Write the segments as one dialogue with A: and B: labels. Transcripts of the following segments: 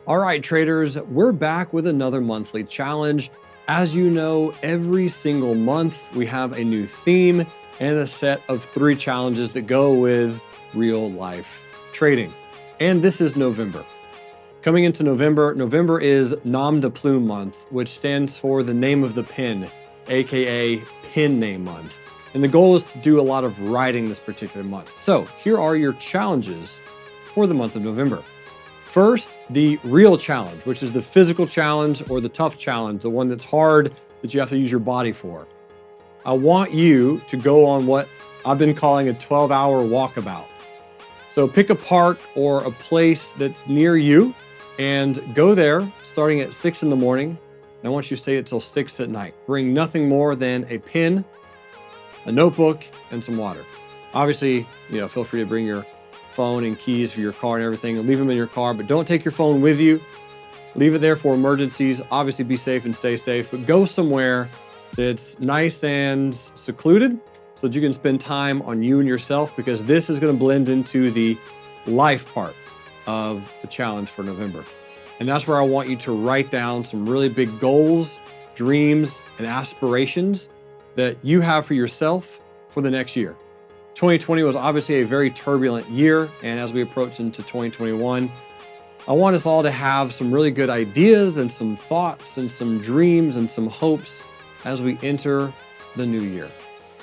A: All right, traders, we're back with another monthly challenge. As you know, every single month we have a new theme and a set of 3 challenges that go with real life trading. And this is November. Coming into November, November is Nom de Plume month, which stands for the name of the pin, AKA pin name month. And the goal is to do a lot of writing this particular month. So here are your challenges for the month of November. First, the real challenge, which is the physical challenge or the tough challenge, the one that's hard that you have to use your body for. I want you to go on what I've been calling a 12-hour walkabout. So pick a park or a place that's near you and go there starting at 6 in the morning. And I want you to stay until 6 at night. Bring nothing more than a pen, a notebook, and some water. Obviously, feel free to bring your phone and keys for your car and everything and leave them in your car, but don't take your phone with you. Leave it there for emergencies. Obviously be safe and stay safe, but go somewhere that's nice and secluded so that you can spend time on you and yourself, because this is going to blend into the life part of the challenge for November. And that's where I want you to write down some really big goals, dreams, and aspirations that you have for yourself for the next year. 2020 was obviously a very turbulent year, and as we approach into 2021, I want us all to have some really good ideas and some thoughts and some dreams and some hopes as we enter the new year.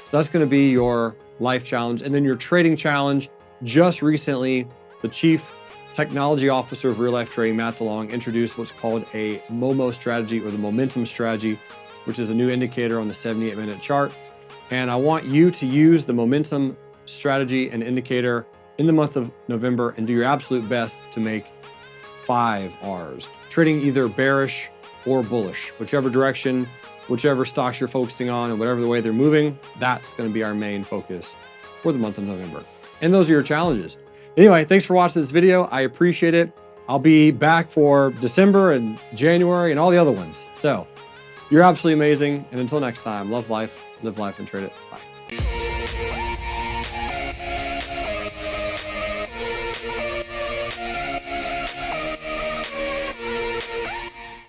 A: So that's going to be your life challenge. And then your trading challenge. Just recently, the Chief Technology Officer of Real Life Trading, Matt DeLong, introduced what's called a MOMO strategy, or the momentum strategy, which is a new indicator on the 78-minute chart. And I want you to use the momentum strategy and indicator in the month of November and do your absolute best to make 5 R's. Trading either bearish or bullish, whichever direction, whichever stocks you're focusing on and whatever the way they're moving, that's going to be our main focus for the month of November. And those are your challenges. Anyway, thanks for watching this video. I appreciate it. I'll be back for December and January and all the other ones. So you're absolutely amazing. And until next time, love life, live life, and trade it.